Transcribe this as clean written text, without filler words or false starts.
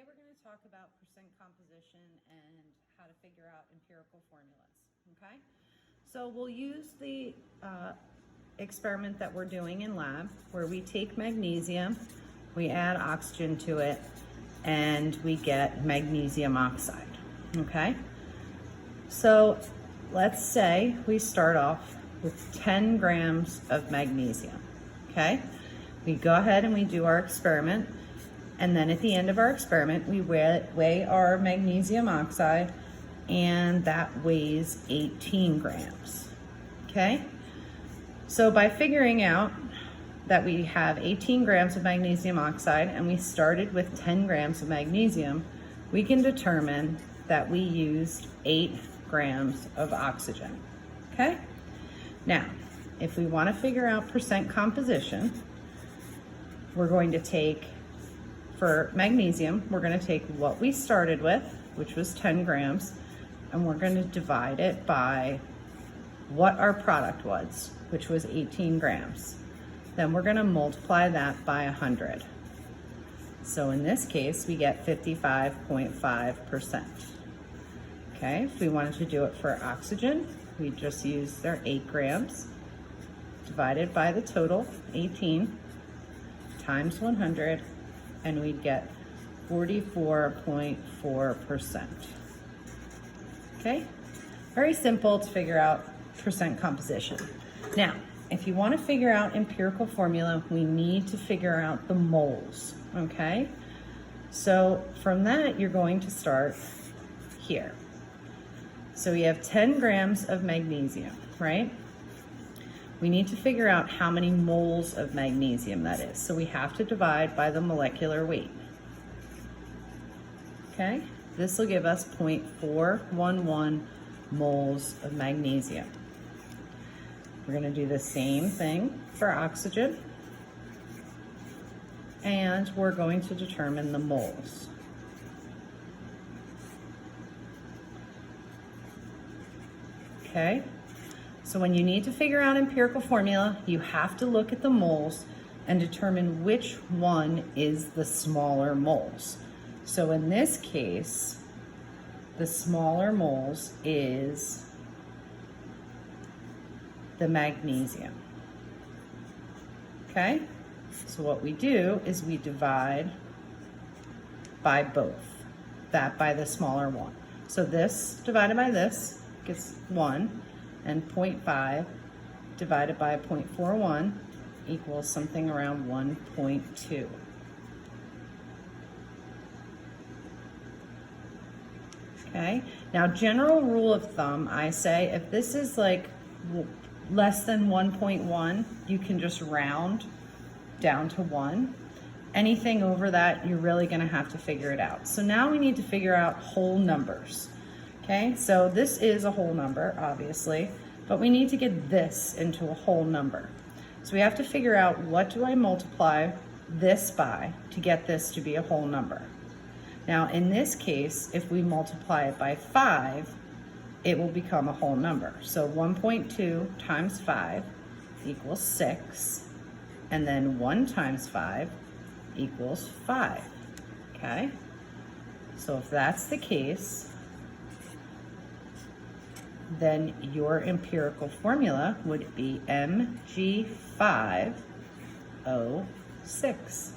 we're going to talk about percent composition and how to figure out empirical formulas, okay? So we'll use the experiment that we're doing in lab where we take magnesium, we add oxygen to it, and we get magnesium oxide, okay? So let's say we start off with 10 grams of magnesium, okay? We go ahead and we do our experiment, and then at the end of our experiment, we weigh our magnesium oxide, and that weighs 18 grams, okay? So by figuring out that we have 18 grams of magnesium oxide and we started with 10 grams of magnesium, we can determine that we used 8 grams of oxygen, okay? Now, if we want to figure out percent composition, we're going to take, for magnesium, we're going to take what we started with, which was 10 grams, and we're going to divide it by what our product was, which was 18 grams. Then we're going to multiply that by 100. So in this case, we get 55.5%. Okay, if we wanted to do it for oxygen, we just use their 8 grams divided by the total, 18, times 100, and we'd get 44.4%. Okay, very simple to figure out percent composition. Now, if you want to figure out empirical formula, we need to figure out the moles, okay? So from that, you're going to start here. So we have 10 grams of magnesium, right? We need to figure out how many moles of magnesium that is. So we have to divide by the molecular weight. Okay, this will give us 0.411 moles of magnesium. We're going to do the same thing for oxygen, and we're going to determine the moles. Okay, so when you need to figure out empirical formula, you have to look at the moles and determine which one is the smaller moles. So in this case, the smaller moles is the magnesium. Okay, so what we do is we divide by both, that by the smaller one. So this divided by this gets 1, and 0.5 divided by 0.41 equals something around 1.2. Okay, now general rule of thumb, I say if this is like less than 1.1, you can just round down to 1. Anything over that, you're really going to have to figure it out. So now we need to figure out whole numbers. Okay, so this is a whole number, obviously, but we need to get this into a whole number. So we have to figure out what do I multiply this by to get this to be a whole number. Now, in this case, if we multiply it by 5, it will become a whole number. So 1.2 times 5 equals 6, and then 1 times 5 equals 5, okay? So if that's the case, then your empirical formula would be Mg5O6.